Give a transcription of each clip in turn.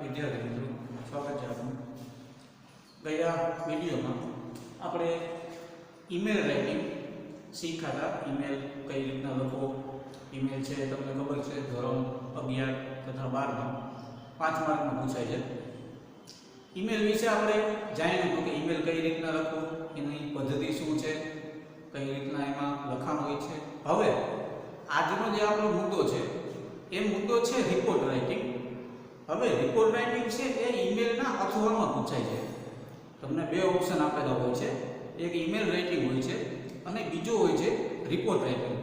વિદ્યાર્થી મિત્રો, સ્વાગત છે આપનું. ગયા વિડીયોમાં આપણે ઈમેલ રાઇટિંગ શીખ્યા હતા. ઈમેલ કઈ રીતના લખો. ઈમેલ છે તમને ખબર છે ધોરણ 11 તથા 12માં 5 માર્કમાં પૂછાય છે. ઈમેલ વિશે આપણે જાણ્યું હતું કે ઈમેલ કઈ રીતના લખવું, એની પદ્ધતિ શું છે, કઈ રીતના એમાં લખાણ હોય છે. હવે આજનો જે આપણો મુદ્દો છે એ મુદ્દો છે રિપોર્ટ રાઇટિંગ. હવે રિપોર્ટ રાઇટિંગ છે એ ઈમેલના અથવામાં પૂછાય છે. તમને બે ઓપ્શન આપેલા હોય છે, એક ઈમેલ રાઇટિંગ હોય છે અને બીજો હોય છે રિપોર્ટ રાઇટિંગ.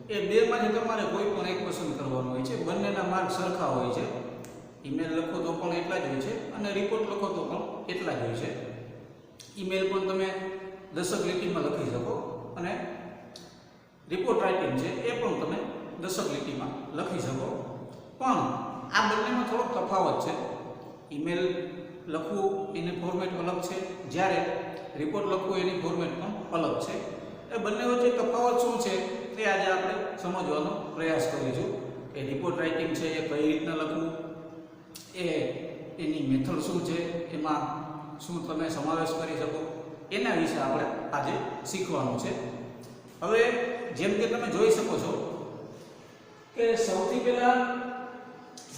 એ બેમાંથી તમારે કોઈ પણ એક પસંદ કરવાનું હોય છે. બંનેના માર્ક સરખા હોય છે. ઈમેલ લખો તો પણ એટલા જ હોય છે અને રિપોર્ટ લખો તો પણ એટલા જ હોય છે. ઈમેલ પણ તમે 10 લીટીમાં લખી શકો અને રિપોર્ટ રાઇટિંગ છે એ પણ તમે 10 લીટીમાં લખી શકો. પણ આ બંનેમાં થોડોક તફાવત છે. ઈમેલ લખવું એની ફોર્મેટ અલગ છે, જ્યારે રિપોર્ટ લખવું એની ફોર્મેટ પણ અલગ છે. એ બંને વચ્ચે તફાવત શું છે તે આજે આપણે સમજવાનો પ્રયાસ કરીશું. કે રિપોર્ટ રાઇટિંગ છે એ કઈ રીતના લખવું, એની મેથડ શું છે, એમાં શું તમે સમાવેશ કરી શકો, એના વિશે આપણે આજે શીખવાનું છે. હવે જેમ કે તમે જોઈ શકો છો કે સૌથી પહેલા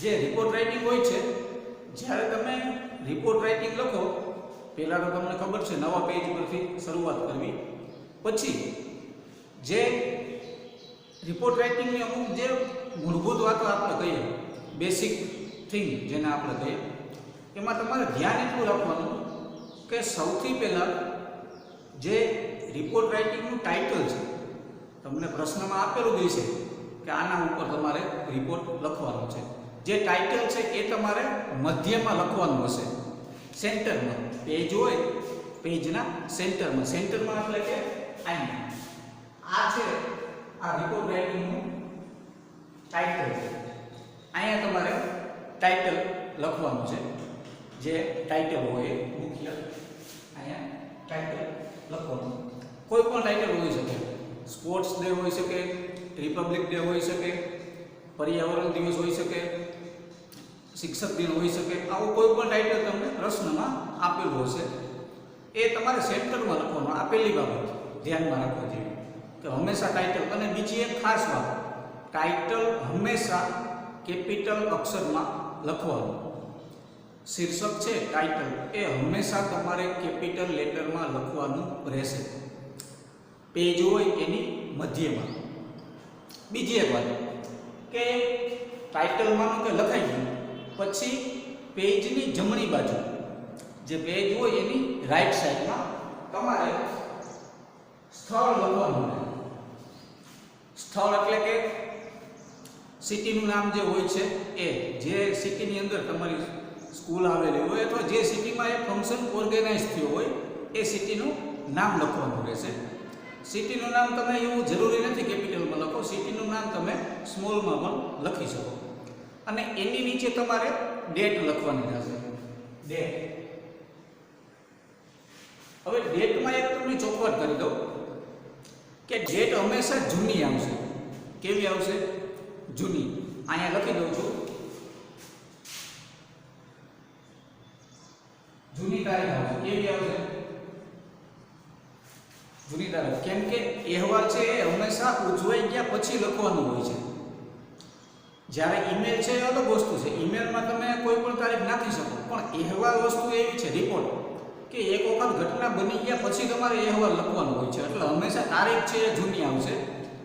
જે રિપોર્ટ રાઇટિંગ હોય છે, જ્યારે તમે રિપોર્ટ રાઇટિંગ લખો પહેલાં તો તમને ખબર છે નવા પેજ પરથી શરૂઆત કરવી. પછી જે રિપોર્ટ રાઇટિંગની અમુક જે મૂળભૂત વાતો આપણે કહીએ, બેસિક થિંગ જેને આપણે કહીએ, એમાં તમારે ધ્યાન એટલું રાખવાનું કે સૌથી પહેલાં જે રિપોર્ટ રાઇટિંગનું ટાઇટલ છે, તમને પ્રશ્નમાં આપેલું જ છે કે આના ઉપર તમારે રિપોર્ટ લખવાનો છે. જે ટાઇટલ છે એ તમારે મધ્યમાં લખવાનું હશે, સેન્ટરમાં. પેજ હોય પેજના સેન્ટરમાં. સેન્ટરમાં એટલે કે અહીંયા આ છે આ રિપોર્ટ રાઇટિંગનું ટાઇટલ છે. અહીંયા તમારે ટાઇટલ લખવાનું છે. જે ટાઇટલ હોય મુખ્ય અહીંયા ટાઇટલ લખવાનું. કોઈ પણ ટાઇટલ હોઈ શકે. સ્પોર્ટ્સ ડે હોઈ શકે, રિપબ્લિક ડે હોઈ શકે, પર્યાવરણ દિવસ હોઈ શકે, શિક્ષક દિન હોઈ શકે. આવું કોઈ પણ ટાઇટલ તમને પ્રશ્નમાં આપેલું હશે એ તમારે સેન્ટરમાં લખવાનું. આ પહેલી બાબત ધ્યાનમાં રાખવા જેવી કે હંમેશા ટાઇટલ. અને બીજી એક ખાસ વાત, ટાઇટલ હંમેશા કેપિટલ અક્ષરમાં લખવાનું. શીર્ષક છે ટાઇટલ એ હંમેશા તમારે કેપિટલ લેટરમાં લખવાનું રહેશે. પેજ હોય એની મધ્યમાં. બીજી એક વાત કે ટાઇટલમાં કે લખાઈ ગયું પછી પેજની જમણી બાજુ જે પેજ હોય એની રાઈટ સાઈડમાં તમારે સ્થળ લખવાનું રહે. સ્થળ એટલે કે સિટીનું નામ જે હોય છે એ, જે સિટીની અંદર તમારી સ્કૂલ આવેલી હોય અથવા જે સિટીમાં એ ફંક્શન ઓર્ગેનાઇઝ થયો હોય એ સિટીનું નામ લખવાનું રહેશે. સિટીનું નામ તમે એવું જરૂરી નથી કેપિટલમાં લખો, સિટીનું નામ તમે સ્મોલમાં પણ લખી શકો. અને એની નીચે તમારે ડેટ લખવાની રહેશે. ડેટ. હવે ડેટમાં એક તમને ચોખવટ કરી દઉં કે ડેટ હંમેશા જૂની આવશે. કેવી આવશે? જૂની. અહીંયા લખી દઉં છું જૂની તારીખ આવશે. કેવી આવશે? જૂની તારીખ. કેમ કે અહેવાલ છે એ હંમેશા ઉજવાઈ ગયા પછી લખવાનું હોય છે. જ્યારે ઈમેલ છે એ અલગ વસ્તુ છે. ઈમેલમાં તમે કોઈ પણ તારીખ નાખી શકો, પણ અહેવાલ વસ્તુ એવી છે, રિપોર્ટ, કે એક વખત ઘટના બની ગયા પછી તમારે અહેવાલ લખવાનો હોય છે. એટલે હંમેશા તારીખ છે એ જૂની આવશે.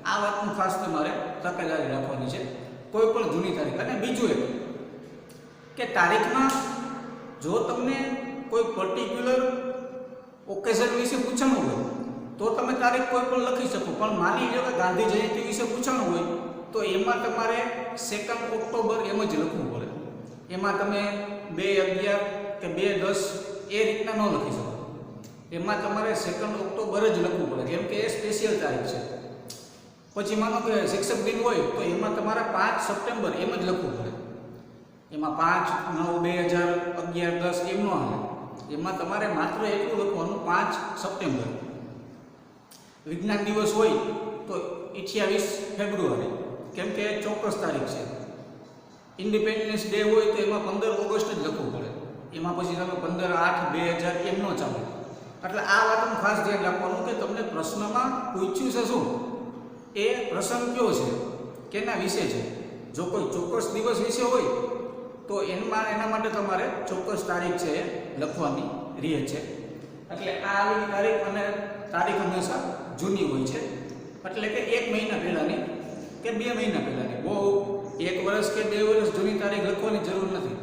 આ વાતનું ખાસ તમારે તકેદારી રાખવાની છે, કોઈ પણ જૂની તારીખ. અને બીજું એક કે તારીખમાં જો તમને કોઈ પર્ટિક્યુલર ઓકેઝન વિશે પૂછવાનું હોય તો તમે તારીખ કોઈ પણ લખી શકો. પણ માની લો કે ગાંધી જયંતિ વિશે પૂછવાનું હોય તો એમાં તમારે 2 ઓક્ટોબર એમ જ લખવું પડે. એમાં તમે 2/11 કે 2/10 એ રીતના ન લખી શકો. એમાં તમારે 2 ઓક્ટોબર જ લખવું પડે, કેમ કે એ સ્પેશિયલ તારીખ છે. પછી માનો કે શિક્ષક દિન હોય તો એમાં તમારે 5 સપ્ટેમ્બર એમ જ લખવું પડે. એમાં 5/9/2011 10 એમ ન આવે. એમાં તમારે માત્ર એટલું લખવાનું 5 સપ્ટેમ્બર. વિજ્ઞાન દિવસ હોય તો 28 ફેબ્રુઆરી, કેમ કે ચોક્કસ તારીખ છે. ઇન્ડિપેન્ડન્સ ડે હોય તો એમાં 15 ઓગસ્ટ જ લખવું પછી તમે 15/8/2000 એમ ન ચાલે. એટલે આ વાતનું ખાસ ધ્યાન રાખવાનું કે તમને પ્રશ્નમાં પૂછ્યું છે શું, એ પ્રસંગ કયો છે, કેના વિશે છે. જો કોઈ ચોક્કસ દિવસ વિશે હોય તો એના માટે તમારે ચોક્કસ તારીખ છે એ લખવાની રહે છે. એટલે આ આવેલી તારીખ અને તારીખ હંમેશા જૂની હોય છે. એટલે કે 1 મહિના પહેલાંની કે 2 મહિના પહેલાંની, બહુ 1 વર્ષ કે 2 વર્ષ જૂની તારીખ લખવાની જરૂર નથી.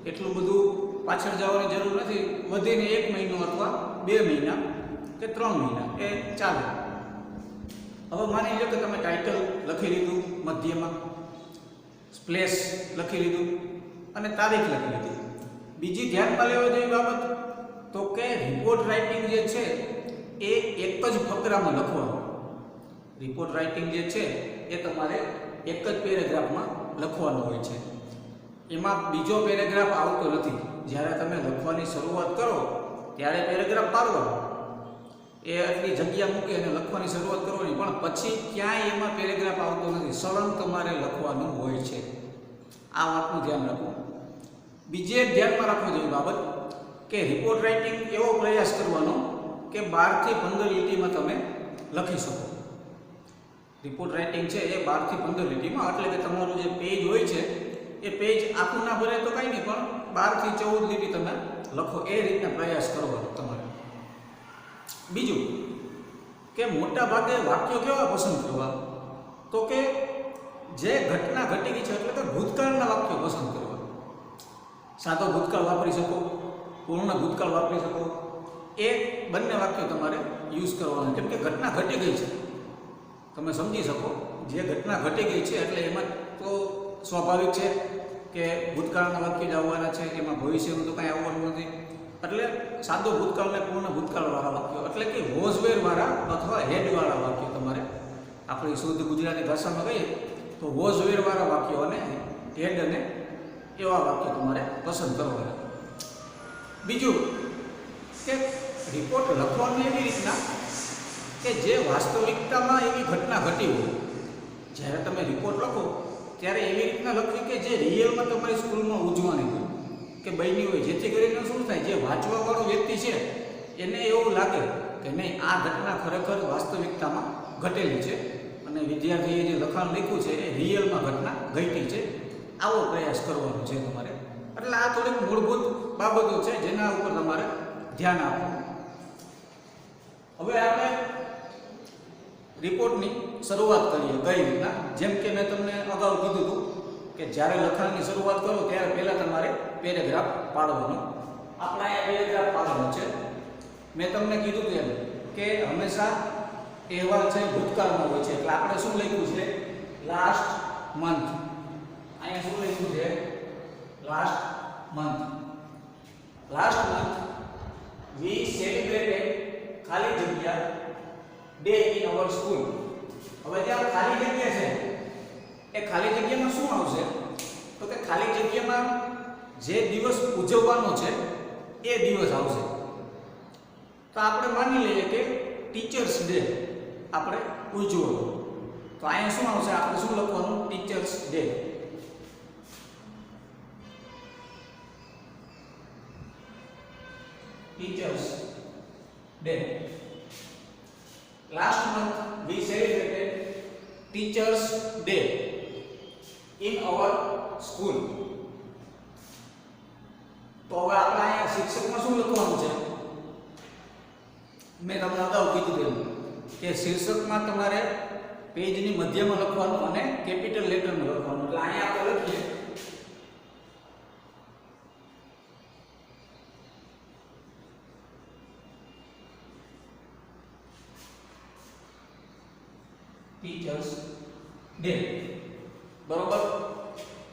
એટલું બધું પાછળ જવાની જરૂર નથી. વધીને 1 મહિનો અથવા 2 મહિના કે 3 મહિના એ ચાલે. હવે માની લો કે તમે ટાઇટલ લખી લીધું, મધ્યમાં સ્પ્લેશ લખી લીધું અને તારીખ લખી લીધી. બીજી ધ્યાનમાં લેવા જેવી બાબત તો કે રિપોર્ટ રાઇટિંગ જે છે એ એક જ ફકરામાં લખવાનું. રિપોર્ટ રાઇટિંગ જે છે એ તમારે એક જ પેરેગ્રાફમાં લખવાનું હોય છે. એમાં બીજો પેરેગ્રાફ આવતો નથી. જ્યારે તમે લખવાની શરૂઆત કરો ત્યારે પેરેગ્રાફ પાડવાનો, એ આટલી જગ્યા મૂકી અને લખવાની શરૂઆત કરવાની, પણ પછી ક્યાંય એમાં પેરેગ્રાફ આવતો નથી. સળંગ તમારે લખવાનું હોય છે. આ વાતનું ધ્યાન રાખવું. બીજી એક ધ્યાનમાં રાખવા જેવી બાબત કે રિપોર્ટ રાઇટિંગ એવો પ્રયાસ કરવાનો કે 12 થી 15 લીટીમાં તમે લખી શકો. રિપોર્ટ રાઇટિંગ છે એ 12 થી 15 લીટીમાં, એટલે કે તમારું જે પેજ હોય છે એ પેજ આખું ના ભરે તો કાંઈ નહીં, પણ 12 થી 14 લીટી તમે લખો, એ રીતના પ્રયાસ કરવાનો તમારે. બીજું કે મોટા ભાગે વાક્યો કેવા પસંદ કરવા, તો કે જે ઘટના ઘટી ગઈ છે એટલે કે ભૂતકાળના વાક્યો પસંદ કરવા. સાદો ભૂતકાળ વાપરી શકો, પૂર્ણ ભૂતકાળ વાપરી શકો, એ બંને વાક્યો તમારે યુઝ કરવાના. કેમ કે ઘટના ઘટી ગઈ છે, તમે સમજી શકો જે ઘટના ઘટી ગઈ છે એટલે એમાં તો સ્વાભાવિક છે કે ભૂતકાળના વાક્યો જ આવવાના છે, એમાં ભવિષ્યનું તો કાંઈ આવવાનું નથી. એટલે સાદો ભૂતકાળ ને પૂર્ણ ભૂતકાળવાળા વાક્યો, એટલે કે વોઝવેરવાળા અથવા હેડવાળા વાક્યો તમારે, આપણી શુદ્ધ ગુજરાતી ભાષામાં કહીએ તો વોઝવેરવાળા વાક્યો અને હેડ અને એવા વાક્યો તમારે પસંદ કરવાના. બીજું કે રિપોર્ટ લખવાનું એવી રીતના કે જે વાસ્તવિકતામાં એવી ઘટના ઘટી હોય. જ્યારે તમે રિપોર્ટ લખો ત્યારે એવી રીતના લખવી કે જે રિયલમાં તમારી સ્કૂલમાં ઉજવાની હોય કે બની હોય, જેથી કરીને શું થાય, જે વાંચવાવાળો વ્યક્તિ છે એને એવું લાગે કે નહીં, આ ઘટના ખરેખર વાસ્તવિકતામાં ઘટેલી છે અને વિદ્યાર્થીએ જે લખાણ લખ્યું છે એ રિયલમાં ઘટના ઘટી છે. આવો પ્રયાસ કરવાનો છે તમારે. એટલે આ થોડીક મૂળભૂત બાબતો છે જેના ઉપર તમારે ધ્યાન આપવું. હવે આપણે રિપોર્ટની શરૂઆત કરીએ કઈ રીતના. જેમ કે મેં તમને અગાઉ કીધું હતું કે જ્યારે લખાણની શરૂઆત કરો ત્યારે પહેલાં તમારે પેરેગ્રાફ પાડવાનો. આપણે અહીંયા પેરેગ્રાફ પાડવાનો છે. મેં તમને કીધું હતું એમ કે હંમેશા અહેવાલ છે ભૂતકાળમાં હોય છે, એટલે આપણે શું લખ્યું છે, લાસ્ટ મંથ. અહીંયા શું લખ્યું છે, last month. Last month we celebrated ખાલી જગ્યા ડે ઇન અવર સ્કૂલ. હવે ત્યાં ખાલી જગ્યા છે એ ખાલી જગ્યામાં શું આવશે, તો કે ખાલી જગ્યામાં જે દિવસ ઉજવવાનો છે એ દિવસ આવશે. તો આપણે માની લઈએ કે ટીચર્સ ડે આપણે ઉજવો, તો અહીંયા શું આવશે, આપણે શું લખવાનું, teachers day. Teachers day. Last month we celebrated Teachers Day in our school. તો હવે આપણે અહીંયા શિક્ષકમાં શું લખવાનું છે, મેં તમને અગાઉ કીધું તેમ કે શીર્ષકમાં તમારે પેજની મધ્યમાં લખવાનું અને કેપિટલ લેટરમાં લખવાનું. એટલે અહીંયા આપણે લખીએ ટીચર્સ ડે. બરોબર.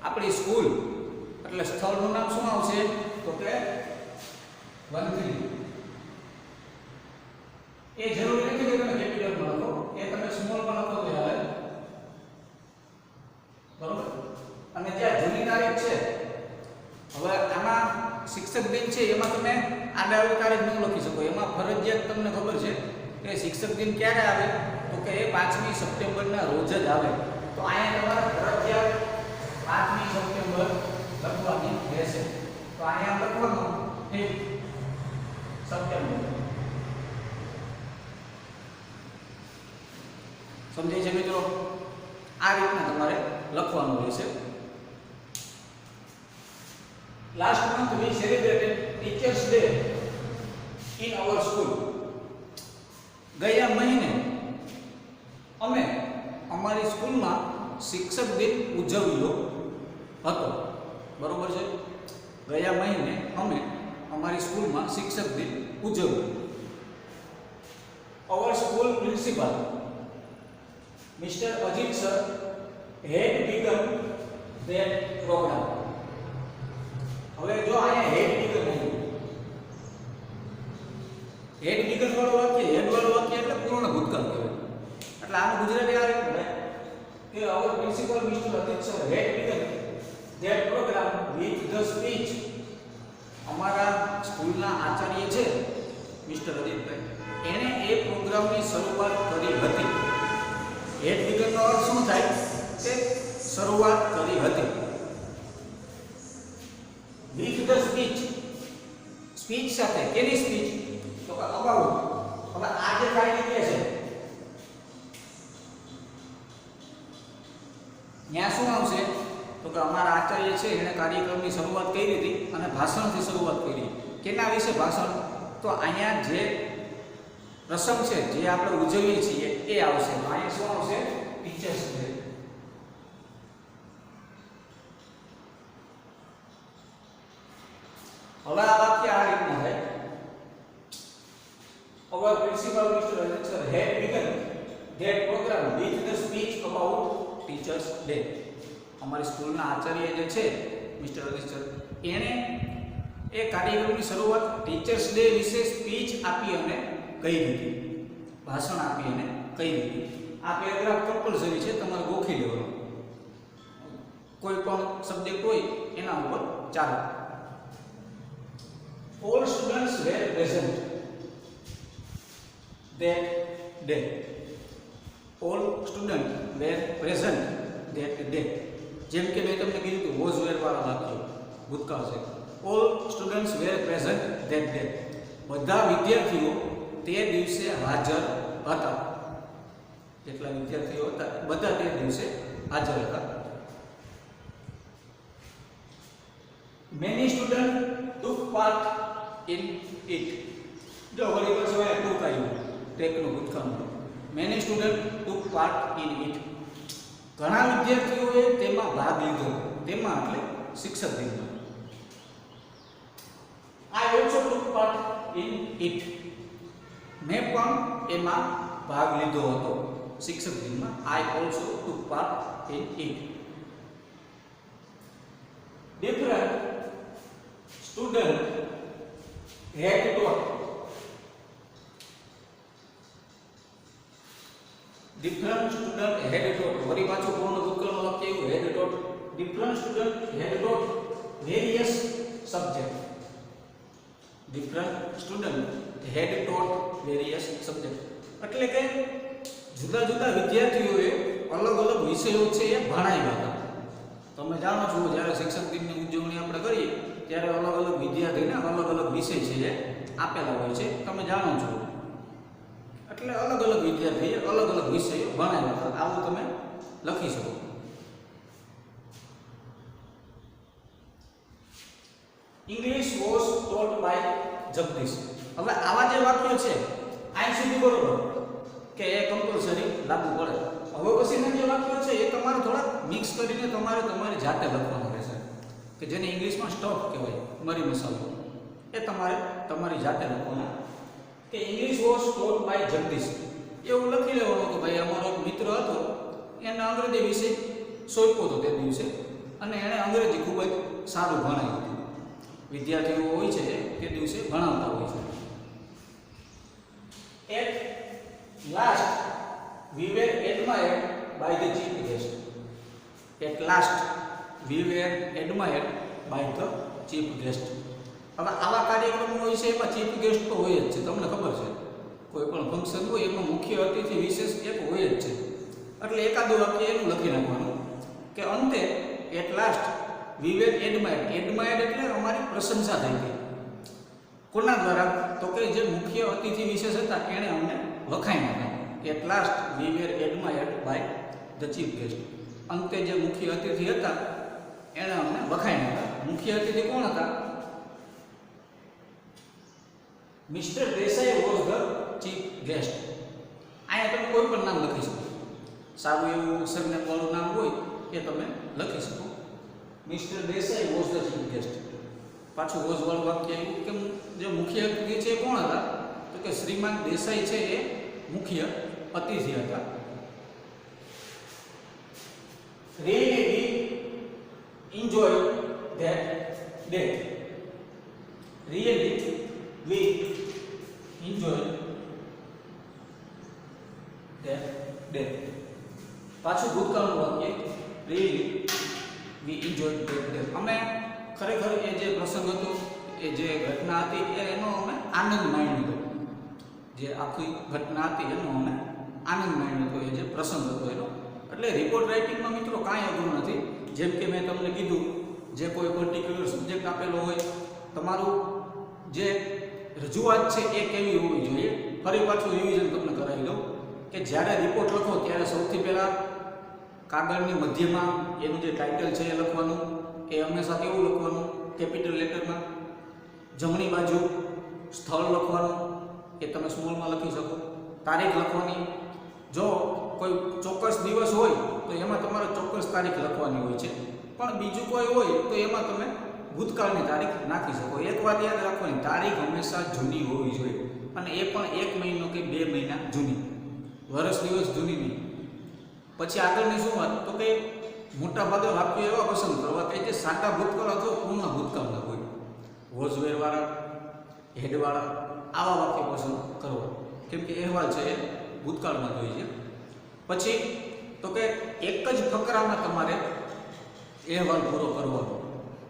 આપણી સ્કૂલ એટલે સ્થળનું નામ શું આવશે, તો કે વનથલી. એ જરૂરી નથી કે તમે કેપિટલમાં લખો, એ તમે સ્મોલમાં લખો તો ચાલે. બરોબર. અને જ્યાં જૂની તારીખ છે, હવે આમાં શિક્ષક દિન છે એમાં તમે આડાવડી તારીખ ન લખી શકો. એમાં ફરજિયાત તમને ખબર છે કે શિક્ષક દિન ક્યારે આવે, તો કે એ 5મી સપ્ટેમ્બરના રોજ જ આવે. તો અહીંયા તમારે ફરજિયાત 5મી સપ્ટેમ્બર લખવાની રહેશે. તો અહીંયા લખવાનું સપ્ટેમ્બર. સમજાય છે મિત્રો? આ રીતના તમારે લખવાનું રહેશે. Last month we celebrated teachers day in our school. ગયા મહિને અમે અમારી સ્કૂલમાં શિક્ષક દિન ઉજવ્યો હતો. બરોબર છે? ગયા મહિને અમે અમારી સ્કૂલમાં શિક્ષક દિન ઉજવ્યો. Our school principal mister Ajit sir had begun that program. હવે જો અહીંયા had begun આવ્યું. had begun વાળું વાક્ય, had વાળું વાક્ય એટલે પૂર્ણ ભૂતકાળ કહેવાય. એટલે આનું ગુજરાતી આ રીતે થાય કે our principal Mr. Ajit sir had begun that program with the speech. અમારા સ્કૂલના આચાર્ય છે મિસ્ટર અજીતભાઈ, એણે એ પ્રોગ્રામની શરૂઆત કરી હતી. had begun નો અર્થ શું થાય? કે શરૂઆત કરી હતી. with the speech, સ્પીચ સાથે. કેની સ્પીચ? તો કે અબાઉટ. હવે આ જે કાર્ય છે ત્યાં શું આવશે? તો કે અમારા આચાર્ય છે એણે કાર્યક્રમની શરૂઆત કરી હતી અને ભાષણથી શરૂઆત કરી. કેના વિશે ભાષણ? તો અહીંયા જે રસમ છે જે આપણે ઉજવીએ છીએ એ આવશે. તો અહીંયા શું આવશે? Teachers day. હવે આ વાક્ય આ રીતના થાય. Our principal Mr. Ajit sir had begun that program with the speech about Teachers Day. અમારી સ્કૂલના આચાર્ય જે છે મિસ્ટર અજીત સર, એણે એ કાર્યક્રમની શરૂઆત ટીચર્સ ડે વિશે સ્પીચ આપી અને કહી દીધી, ભાષણ આપી અને કહી દીધી. આ પેરેગ્રાફ કમ્પલસરી છે, તમારે ગોખી લેવાનો. કોઈ પણ સબ્જેક્ટ હોય એના ઉપર ચાલે. All students were present that day. All students were present that day. જેમ કે મેં તમને કીધું કે વોઝ વેર વાળા વાક્યો ભૂતકાળ છે. All students were present that day. બધા વિદ્યાર્થીઓ તે દિવસે હાજર હતા. જેટલા વિદ્યાર્થીઓ હતા બધા તે દિવસે હાજર હતા. Many students took part in it. જો વળી પાછું આ ટુક આવ્યું techno ભૂતકાળનો. Many students took part in it. ઘણા વિદ્યાર્થીઓએ તેમાં ભાગ લીધો. તેમાં એટલે શિક્ષક દિનમાં. I also took part in it. મેં પણ એમાં ભાગ લીધો હતો શિક્ષક દિનમાં. I also took part in it. Different student had taught. Different student had taught. વળી પાછું પૂર્ણ ભૂતકાળનું વાક્ય એવું had taught. Different student had taught various subjects. Different student had taught various subjects. એટલે કે જુદા જુદા વિદ્યાર્થીઓએ અલગ અલગ વિષયો છે એ ભણાવ્યા હતા. તમે જાણો છો જ્યારે શિક્ષક દિનની ઉજવણી આપણે કરીએ ત્યારે અલગ અલગ વિદ્યાર્થીને અલગ અલગ વિષય છે એ આપેલા હોય છે. તમે જાણો છો એટલે અલગ અલગ વિદ્યાર્થીએ અલગ અલગ વિષયો ભણાવ્યા હતા. આવું તમે લખી શકો. English was taught by Jagdish. હવે આવા જે વાક્યો છે આ સુધી બરોબર કે એ કમ્પલસરી લાગુ પડે. હવે પછીના જે વાક્યો છે એ તમારે થોડા મિક્સ કરીને તમારે તમારી જાતે લખવાનું રહેશે કે જેને ઇંગ્લિશમાં સ્ટફ કહેવાય, મરી મસાલો. એ તમારે તમારી જાતે લખવાના કે English was taught by Jagdish. એવું લખી લેવાનું કે ભાઈ અમારો એક મિત્ર હતો, એને અંગ્રેજી વિષય સોંપ્યો હતો તે દિવસે અને એણે અંગ્રેજી ખૂબ જ સારું ભણાવ્યું હતું. વિદ્યાર્થીઓ હોય છે તે દિવસે ભણાવતા હોય છે. At last we were admired by the chief guest. At last we were admired by the chief guest. હવે આવા કાર્યક્રમો હોય છે એમાં ચીફ ગેસ્ટ તો હોય જ છે. તમને ખબર છે કોઈ પણ ફંક્શન હોય એમાં મુખ્ય અતિથિ વિશેષ એક હોય જ છે. એટલે એકાદું વાક્ય એનું લખી નાખવાનું કે અંતે એટ લાસ્ટ વી વેર એડમાયર્ડ. એડમાયર્ડ એટલે અમારી પ્રશંસા થઈ હતી. કોના દ્વારા? તો કે જે મુખ્ય અતિથિ વિશેષ હતા એણે અમને વખાઈ નાખ્યા. At last we were admired by the chief guest. અંતે જે મુખ્ય અતિથિ હતા એણે અમને વખાઈ નાખ્યા. મુખ્ય અતિથિ કોણ હતા? Mister Desai was the chief guest. અહીંયા તમે કોઈ પણ નામ લખી શકો, સારું એવું સરનેમ વાળું નામ હોય એ તમે લખી શકો. Mister Desai was the chief guest. પાછું વોઝ વાળું વાક્ય આવ્યું કે જે મુખ્ય અતિથિ છે એ કોણ હતા? તો કે શ્રીમાન દેસાઈ છે એ મુખ્ય અતિથિ હતા. Really we enjoyed that day. Really we enjoyed that day. પાછું ભૂતકાળનું વાક્ય really we enjoyed that day. અમે ખરેખર એ જે પ્રસંગ હતો, એ જે ઘટના હતી એનો અમે આનંદ માણ્યો હતો. જે આખી ઘટના હતી એનો અમે આનંદ માણ્યો હતો, એ જે પ્રસંગ હતો એનો. એટલે રિપોર્ટ રાઇટિંગમાં મિત્રો કાંઈ અઘરું નથી. જેમ કે મેં તમને કીધું, જે કોઈ પર્ટિક્યુલર સબ્જેક્ટ આપેલો હોય, તમારું જે રજૂઆત છે એ કેવી હોવી જોઈએ. ફરી પાછું રિવિઝન તમને કરાવી દઉં કે જ્યારે રિપોર્ટ લખો ત્યારે સૌથી પહેલાં કાગળની મધ્યમાં એનું જે ટાઇટલ છે એ લખવાનું. એ હંમેશા કેવું લખવાનું? કેપિટલ લેટરમાં. જમણી બાજુ સ્થળ લખવાનું, એ તમે સ્મોલમાં લખી શકો. તારીખ લખવાની. જો કોઈ ચોક્કસ દિવસ હોય તો એમાં તમારે ચોક્કસ તારીખ લખવાની હોય છે, પણ બીજું કોઈ હોય તો એમાં તમે ભૂતકાળની તારીખ નાખી શકો. એક વાત યાદ રાખવાની, તારીખ હંમેશા જૂની હોવી જોઈએ, અને એ પણ 1 મહિનો કે 2 મહિના જૂની, વર્ષ દિવસ જૂની નહીં. પછી આગળની શું વાત? તો કે મોટાભાગે વાક્યો એવા પસંદ કરવા કે જે સાટા ભૂતકાળ અથવા પૂર્ણ ભૂતકાળના હોય. વોઝ વેરવાળા, હેડવાળા, આવા વાક્ય પસંદ કરવા, કેમ કે અહેવાલ છે એ ભૂતકાળમાં હોય છે. પછી તો કે એક જ ફકરામાં તમારે અહેવાલ પૂરો કરવાનો.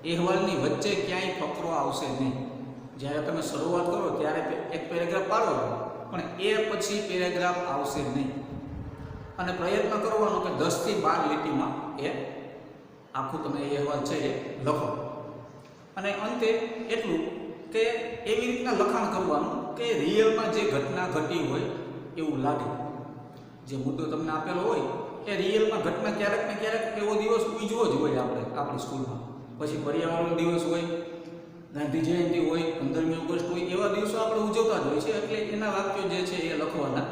અહેવાલની વચ્ચે ક્યાંય ફકરો આવશે નહીં. જ્યારે તમે શરૂઆત કરો ત્યારે એક પેરેગ્રાફ પાડવાનો, પણ એ પછી પેરેગ્રાફ આવશે નહીં. અને પ્રયત્ન કરવાનો કે 10 થી 12 લીટીમાં એ આખું તમે અહેવાલ છે એ લખો. અને અંતે એટલું કે એવી રીતના લખાણ કરવાનું કે રિયલમાં જે ઘટના ઘટી હોય એવું લાગે. જે મુદ્દો તમને આપેલો હોય એ રિયલમાં ઘટના ક્યારેક ને ક્યારેક એવો દિવસ ઉજવો જ હોય આપણી સ્કૂલમાં. પછી પર્યાવરણ દિવસ હોય, ગાંધી જયંતિ હોય, 15મી ઓગસ્ટ હોય, એવા દિવસો આપણે ઉજવતા જ હોય છે. એટલે એના વાક્યો જે છે એ લખવાના,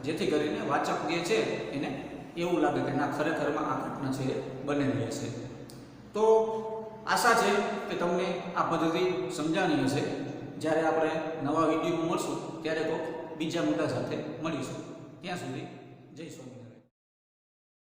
જેથી કરીને વાચક જે છે એને એવું લાગે કે ના, ખરેખરમાં આ ઘટના છે એ બનેલી હશે. તો આશા છે કે તમને આ પદ્ધતિ સમજાણી હશે. જ્યારે આપણે નવા વિડીયોમાં મળશું ત્યારે તો બીજા મુદ્દા સાથે મળીશું. ત્યાં સુધી જય સ્વામિનારાયણ.